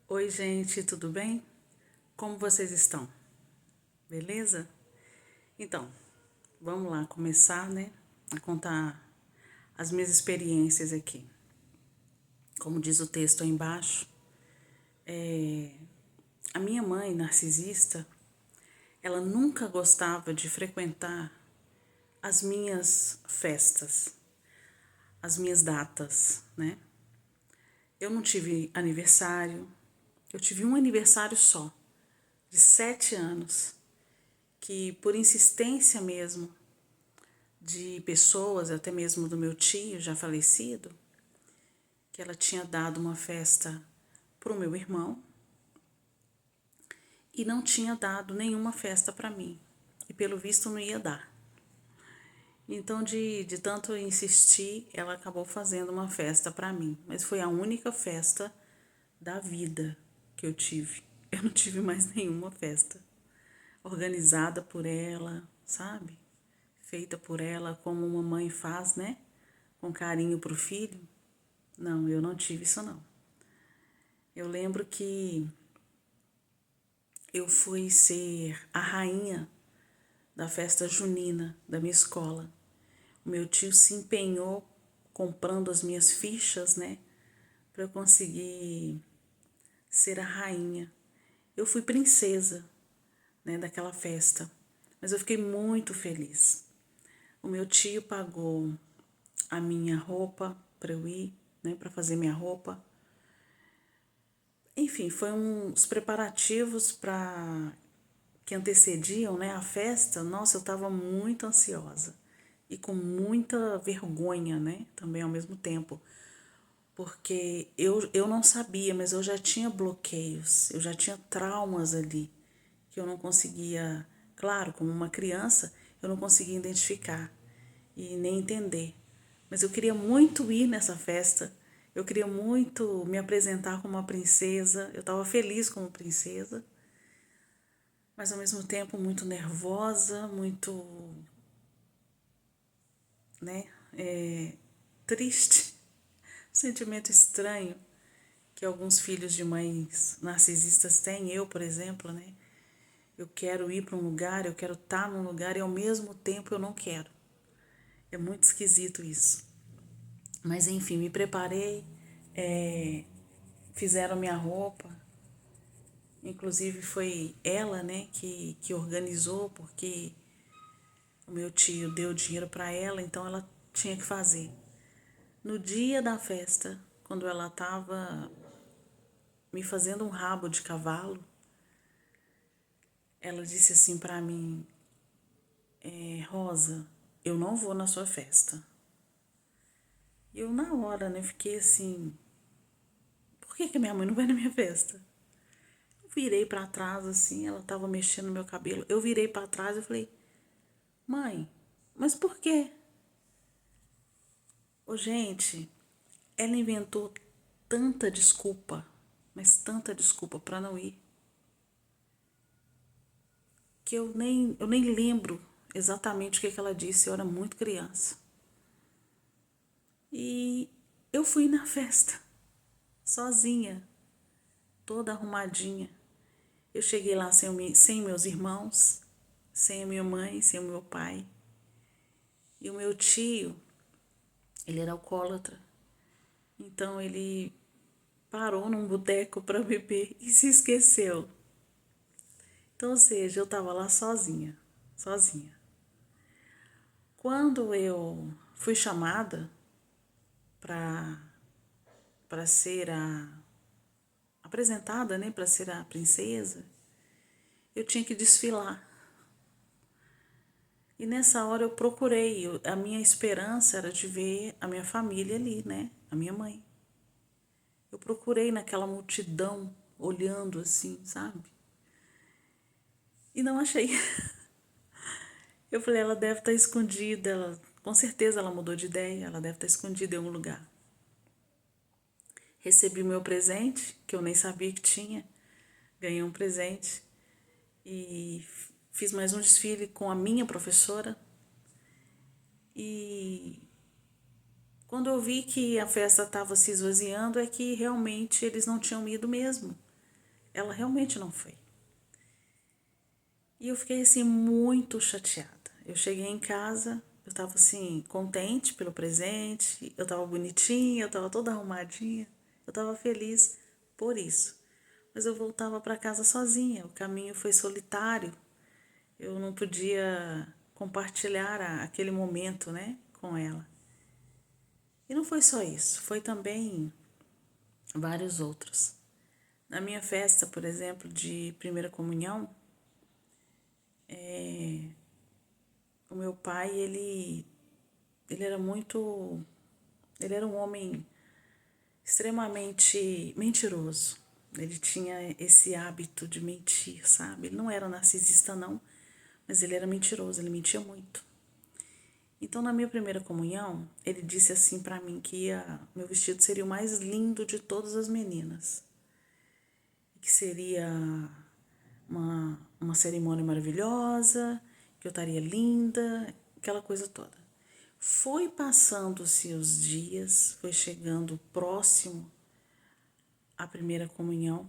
Oi, gente, tudo bem? Como vocês estão? Beleza? Então, vamos lá começar, né, a contar as minhas experiências aqui. Como diz o texto aí embaixo, a minha mãe, narcisista, ela nunca gostava de frequentar as minhas festas, as minhas datas, né? Eu não tive aniversário, eu tive um aniversário só, de 7 anos, que por insistência mesmo de pessoas, até mesmo do meu tio já falecido, que ela tinha dado uma festa para o meu irmão e não tinha dado nenhuma festa para mim. E pelo visto não ia dar. Então, de tanto insistir, ela acabou fazendo uma festa para mim. Mas foi a única festa da vida que eu tive. Eu não tive mais nenhuma festa organizada por ela, sabe? Feita por ela como uma mãe faz, né? Com carinho pro filho. Não, eu não tive isso não. Eu lembro que eu fui ser a rainha da festa junina da minha escola. O meu tio se empenhou comprando as minhas fichas, né, para eu conseguir ser a rainha. Eu fui princesa, né, daquela festa, mas eu fiquei muito feliz. O meu tio pagou a minha roupa para eu ir, né, para fazer minha roupa. Enfim, foi uns preparativos para que antecediam, né, a festa. Nossa, eu estava muito ansiosa e com muita vergonha, né, também ao mesmo tempo, porque eu não sabia, mas eu já tinha bloqueios, eu já tinha traumas ali que eu não conseguia, claro, como uma criança, eu não conseguia identificar e nem entender. Mas eu queria muito ir nessa festa, eu queria muito me apresentar como uma princesa, eu estava feliz como princesa, mas ao mesmo tempo muito nervosa, muito, né, triste, um sentimento estranho que alguns filhos de mães narcisistas têm, eu, por exemplo, né? Eu quero ir para um lugar, eu quero estar num lugar e ao mesmo tempo eu não quero. É muito esquisito isso. Mas enfim, me preparei, fizeram minha roupa, inclusive foi ela, né, que organizou, porque o meu tio deu dinheiro para ela, então ela tinha que fazer. No dia da festa, quando ela estava me fazendo um rabo de cavalo, ela disse assim para mim: Rosa, eu não vou na sua festa. E eu na hora, né, fiquei assim, por que minha mãe não vai na minha festa? Eu virei para trás assim, ela tava mexendo no meu cabelo. Eu virei para trás e falei: "Mãe, mas por quê?" Ô, gente, ela inventou tanta desculpa, mas tanta desculpa para não ir, que eu nem lembro exatamente o que ela disse, eu era muito criança. E eu fui na festa, sozinha, toda arrumadinha. Eu cheguei lá sem meus irmãos, sem a minha mãe, sem o meu pai. E o meu tio, ele era alcoólatra. Então ele parou num boteco para beber e se esqueceu. Então, ou seja, eu estava lá sozinha, sozinha. Quando eu fui chamada para ser a apresentada, né, para ser a princesa, eu tinha que desfilar. E nessa hora eu procurei, a minha esperança era de ver a minha família ali, né, a minha mãe. Eu procurei naquela multidão, olhando assim, sabe? E não achei. Eu falei, ela deve estar escondida, com certeza ela mudou de ideia, ela deve estar escondida em algum lugar. Recebi o meu presente, que eu nem sabia que tinha, ganhei um presente e fiz mais um desfile com a minha professora. E quando eu vi que a festa estava se esvaziando, é que realmente eles não tinham ido mesmo. ela realmente não foi. E eu fiquei assim muito chateada. Eu cheguei em casa, eu tava assim contente pelo presente, eu tava bonitinha, eu tava toda arrumadinha, eu tava feliz por isso. Mas eu voltava para casa sozinha, o caminho foi solitário. Eu não podia compartilhar aquele momento, né, com ela. E não foi só isso, foi também vários outros. Na minha festa, por exemplo, de primeira comunhão, o meu pai, ele era muito, ele era um homem extremamente mentiroso. Ele tinha esse hábito de mentir, sabe? Ele não era narcisista não, mas ele era mentiroso, ele mentia muito. Então, na minha primeira comunhão, ele disse assim para mim que meu vestido seria o mais lindo de todas as meninas. Que seria uma cerimônia maravilhosa, que eu estaria linda, aquela coisa toda. Foi passando-se os dias, foi chegando próximo à primeira comunhão,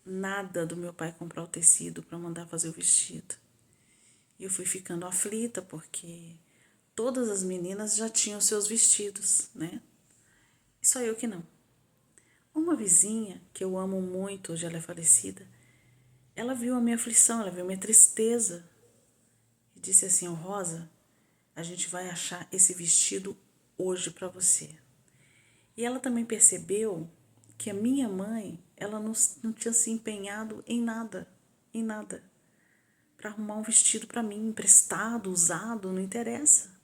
nada do meu pai comprar o tecido para mandar fazer o vestido. E eu fui ficando aflita porque todas as meninas já tinham seus vestidos, né? E só eu que não. Uma vizinha, que eu amo muito, hoje ela é falecida, ela viu a minha aflição, ela viu a minha tristeza e disse assim: "Ó Rosa, a gente vai achar esse vestido hoje para você." E ela também percebeu que a minha mãe, ela não tinha se empenhado em nada, para arrumar um vestido para mim, emprestado, usado, não interessa.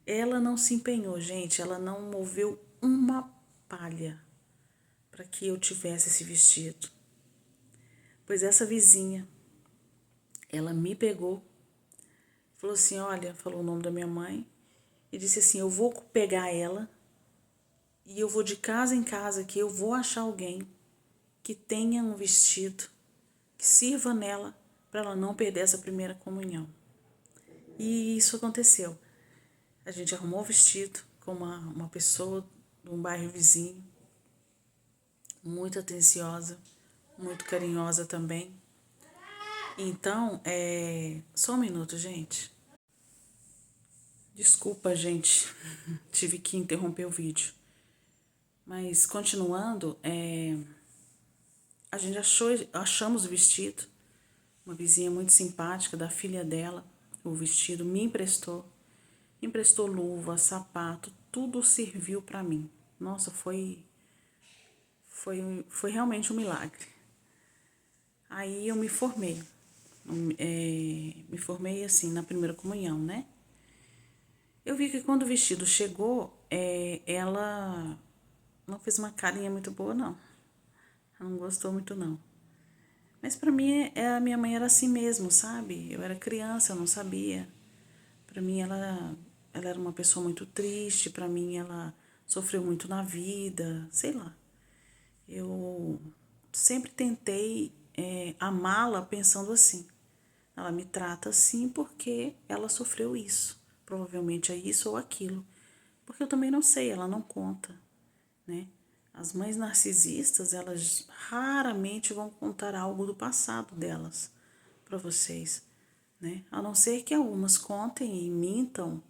Ela não se empenhou, gente, ela não moveu uma palha para que eu tivesse esse vestido. Pois essa vizinha, ela me pegou, falou assim, olha, falou o nome da minha mãe, e disse assim, eu vou pegar ela e eu vou de casa em casa que eu vou achar alguém que tenha um vestido que sirva nela para ela não perder essa primeira comunhão. E isso aconteceu. A gente arrumou o vestido com uma pessoa de um bairro vizinho, muito atenciosa, muito carinhosa também. Então, só um minuto, gente. Desculpa, gente, tive que interromper o vídeo. Mas, continuando, a gente achamos o vestido. Uma vizinha muito simpática da filha dela, o vestido me emprestou luva, sapato, tudo serviu para mim. Nossa, foi realmente um milagre. Aí eu me formei. Me formei assim na primeira comunhão, né? Eu vi que quando o vestido chegou, ela não fez uma carinha muito boa, não. Ela não gostou muito, não. Mas pra mim, a minha mãe era assim mesmo, sabe? Eu era criança, eu não sabia. Pra mim, ela era uma pessoa muito triste. Pra mim, ela sofreu muito na vida, sei lá. Eu sempre tentei amá-la pensando assim. Ela me trata assim porque ela sofreu isso. Provavelmente é isso ou aquilo. Porque eu também não sei, ela não conta, né? As mães narcisistas, elas raramente vão contar algo do passado delas para vocês, né? A não ser que algumas contem e mintam,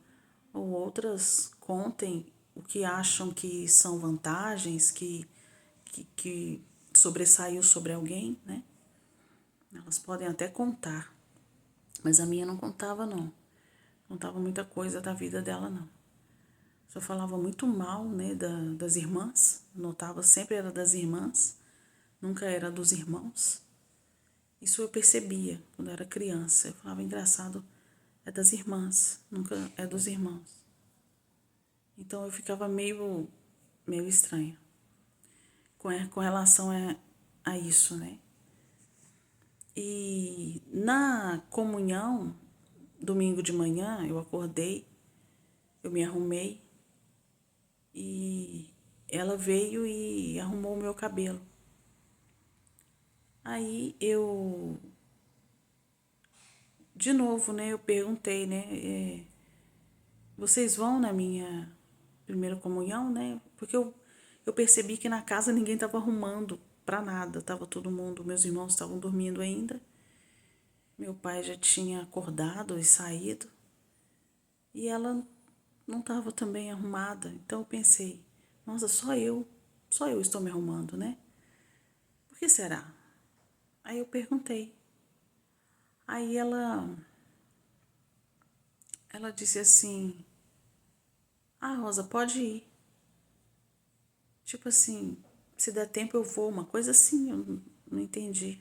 ou outras contem o que acham que são vantagens, que sobressaiu sobre alguém, né? Elas podem até contar, mas a minha não contava, não. Contava muita coisa da vida dela, não. Só falava muito mal, né, das irmãs. Notava sempre era das irmãs, nunca era dos irmãos. Isso eu percebia quando eu era criança. Eu falava, engraçado, é das irmãs, nunca é dos irmãos. Então eu ficava meio estranha com relação a isso, né? E na comunhão, domingo de manhã, eu acordei, eu me arrumei e ela veio e arrumou o meu cabelo. Aí de novo, né, eu perguntei, né, vocês vão na minha primeira comunhão, né? Porque eu percebi que na casa ninguém estava arrumando. para nada. Tava todo mundo, meus irmãos estavam dormindo ainda. Meu pai já tinha acordado e saído. E ela não estava também arrumada. Então eu pensei, nossa, só eu estou me arrumando, né? Por que será? Aí eu perguntei. Aí ela disse assim: "Ah, Rosa, pode ir. Tipo assim, se der tempo eu vou", uma coisa assim, eu não entendi.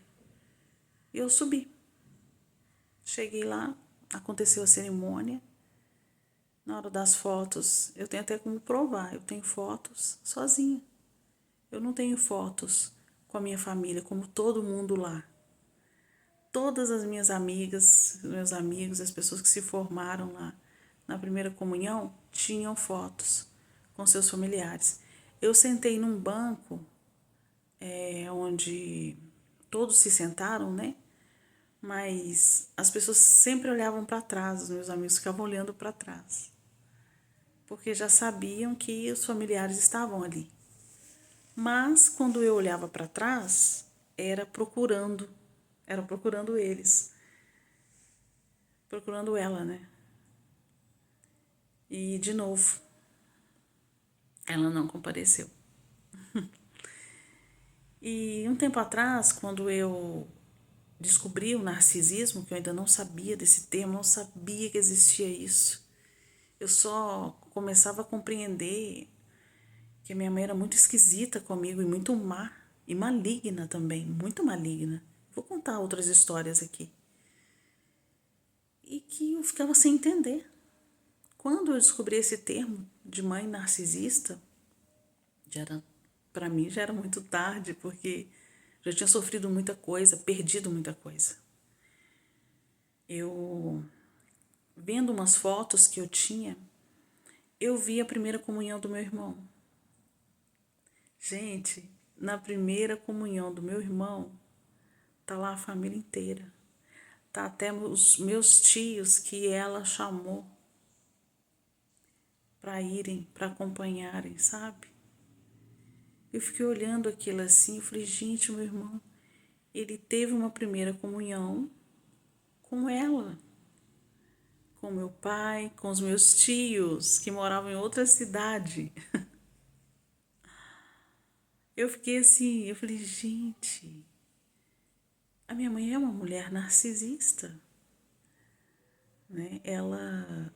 E eu subi. Cheguei lá, aconteceu a cerimônia. Na hora das fotos, eu tenho até como provar, eu tenho fotos sozinha. Eu não tenho fotos com a minha família, como todo mundo lá. Todas as minhas amigas, meus amigos, as pessoas que se formaram lá na primeira comunhão, tinham fotos com seus familiares. Eu sentei num banco onde todos se sentaram, né? Mas as pessoas sempre olhavam para trás, os meus amigos ficavam olhando para trás, porque já sabiam que os familiares estavam ali. Mas quando eu olhava para trás, era procurando eles, procurando ela, né? E de novo, ela não compareceu. E um tempo atrás, quando eu descobri o narcisismo, que eu ainda não sabia desse termo, não sabia que existia isso. Eu só começava a compreender que a minha mãe era muito esquisita comigo e muito má, e maligna também, muito maligna. Vou contar outras histórias aqui. E que eu ficava sem entender. Quando eu descobri esse termo de mãe narcisista, para mim já era muito tarde, porque já tinha sofrido muita coisa, perdido muita coisa. Eu, vendo umas fotos que eu tinha, eu vi a primeira comunhão do meu irmão. Gente, na primeira comunhão do meu irmão, tá lá a família inteira. Tá até os meus tios que ela chamou para irem, para acompanharem, sabe? Eu fiquei olhando aquilo assim, eu falei, gente, meu irmão, ele teve uma primeira comunhão com ela, com meu pai, com os meus tios que moravam em outra cidade. Eu fiquei assim, eu falei, gente, a minha mãe é uma mulher narcisista, né? Ela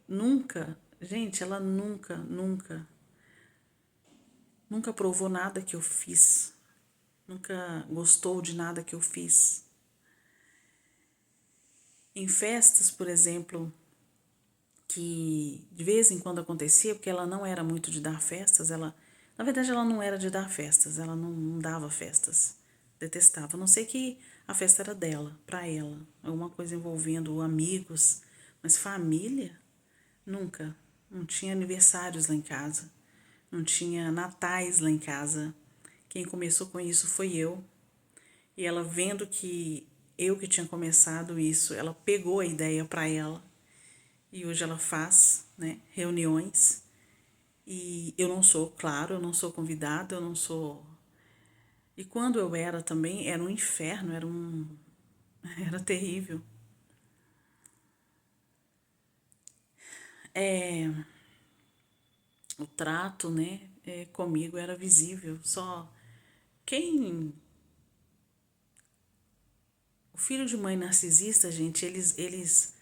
nunca, gente, ela nunca aprovou nada que eu fiz, nunca gostou de nada que eu fiz. Em festas, por exemplo, que de vez em quando acontecia, porque ela não era muito de dar festas, na verdade ela não era de dar festas, ela não dava festas, detestava, a não sei que a festa era dela, para ela, alguma coisa envolvendo amigos, mas família, nunca, não tinha aniversários lá em casa, não tinha natais lá em casa, quem começou com isso foi eu, e ela vendo que eu que tinha começado isso, ela pegou a ideia para ela, e hoje ela faz, né, reuniões. E eu não sou, claro, eu não sou convidada, eu não sou. E quando eu era também, era um inferno, era terrível. O trato, né, comigo era visível. Só quem. O filho de mãe narcisista, gente, eles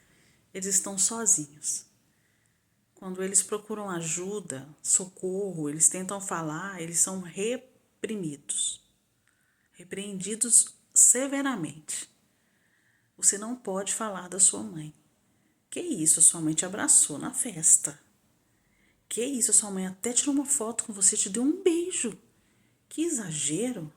estão sozinhos. Quando eles procuram ajuda, socorro, eles tentam falar, eles são reprimidos, repreendidos severamente. Você não pode falar da sua mãe. Que isso, sua mãe te abraçou na festa. Que isso, sua mãe até tirou uma foto com você, te deu um beijo. Que exagero.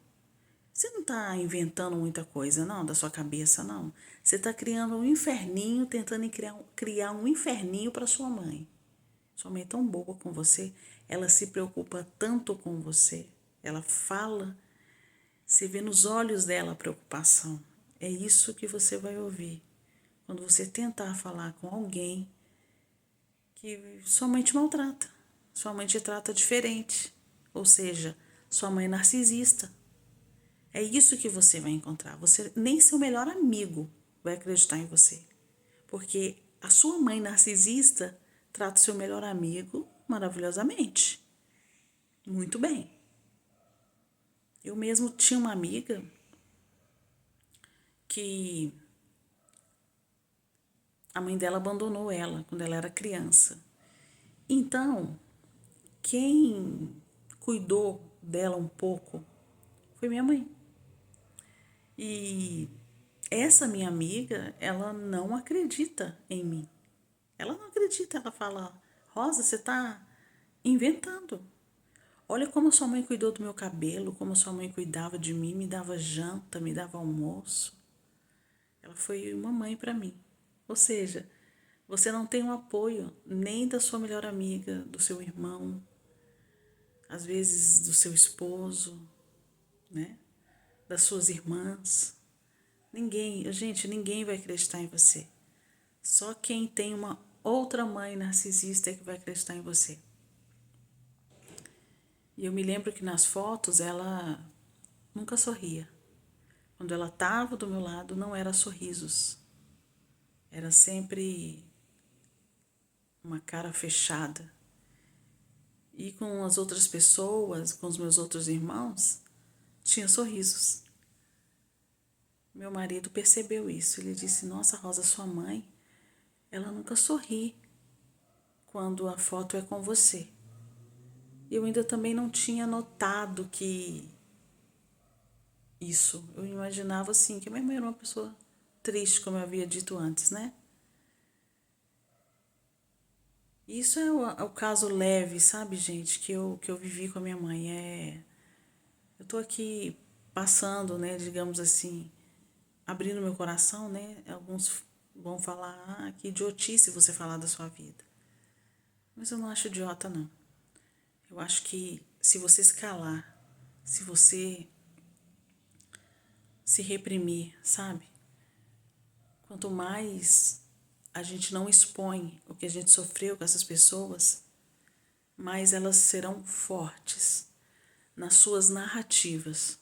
Você não está inventando muita coisa, não, da sua cabeça, não. Você está criando um inferninho, tentando criar um inferninho para sua mãe. Sua mãe é tão boa com você, ela se preocupa tanto com você. Ela fala, você vê nos olhos dela a preocupação. É isso que você vai ouvir quando você tentar falar com alguém que sua mãe te maltrata, sua mãe te trata diferente, ou seja, sua mãe é narcisista. É isso que você vai encontrar. Você nem seu melhor amigo vai acreditar em você. Porque a sua mãe narcisista trata o seu melhor amigo maravilhosamente. Muito bem. Eu mesmo tinha uma amiga que a mãe dela abandonou ela quando ela era criança. Então, quem cuidou dela um pouco foi minha mãe. E essa minha amiga, ela não acredita em mim. Ela não acredita, ela fala: Rosa, você tá inventando. Olha como sua mãe cuidou do meu cabelo, como sua mãe cuidava de mim, me dava janta, me dava almoço. Ela foi uma mãe para mim. Ou seja, você não tem o apoio nem da sua melhor amiga, do seu irmão, às vezes do seu esposo, né? Das suas irmãs. Ninguém, gente, ninguém vai acreditar em você. Só quem tem uma outra mãe narcisista é que vai acreditar em você. E eu me lembro que nas fotos ela nunca sorria. Quando ela estava do meu lado, não era sorrisos. Era sempre uma cara fechada. E com as outras pessoas, com os meus outros irmãos, tinha sorrisos. Meu marido percebeu isso. Ele disse: Nossa, Rosa, sua mãe, ela nunca sorri quando a foto é com você. Eu ainda também não tinha notado que isso. Eu imaginava assim, que a minha mãe era uma pessoa triste, como eu havia dito antes, né? Isso é o caso leve, sabe, gente, que eu vivi com a minha mãe. Eu tô aqui passando, né, digamos assim, abrindo meu coração, né? Alguns vão falar: que idiotice você falar da sua vida. Mas eu não acho idiota, não. Eu acho que se você se calar, se você se reprimir, sabe? Quanto mais a gente não expõe o que a gente sofreu com essas pessoas, mais elas serão fortes nas suas narrativas,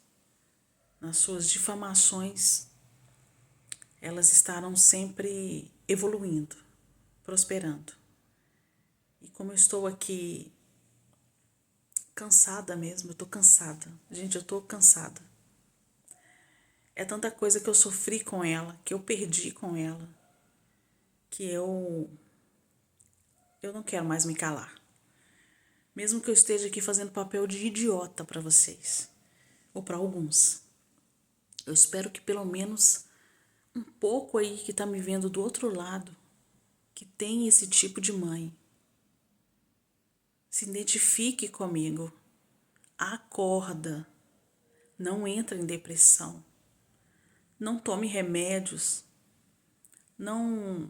nas suas difamações. Elas estarão sempre evoluindo, prosperando. E como eu estou aqui cansada mesmo, eu estou cansada. Gente, eu estou cansada. É tanta coisa que eu sofri com ela, que eu perdi com ela, que eu não quero mais me calar. Mesmo que eu esteja aqui fazendo papel de idiota para vocês, ou para alguns. Eu espero que pelo menos um pouco aí que está me vendo do outro lado, que tem esse tipo de mãe, se identifique comigo. Acorda. Não entra em depressão. Não tome remédios. Não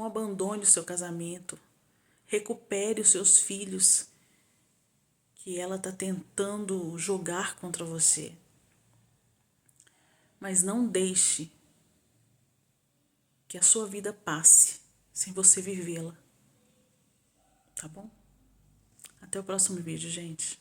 abandone o seu casamento. Recupere os seus filhos que ela está tentando jogar contra você. Mas não deixe que a sua vida passe sem você vivê-la. Tá bom? Até o próximo vídeo, gente.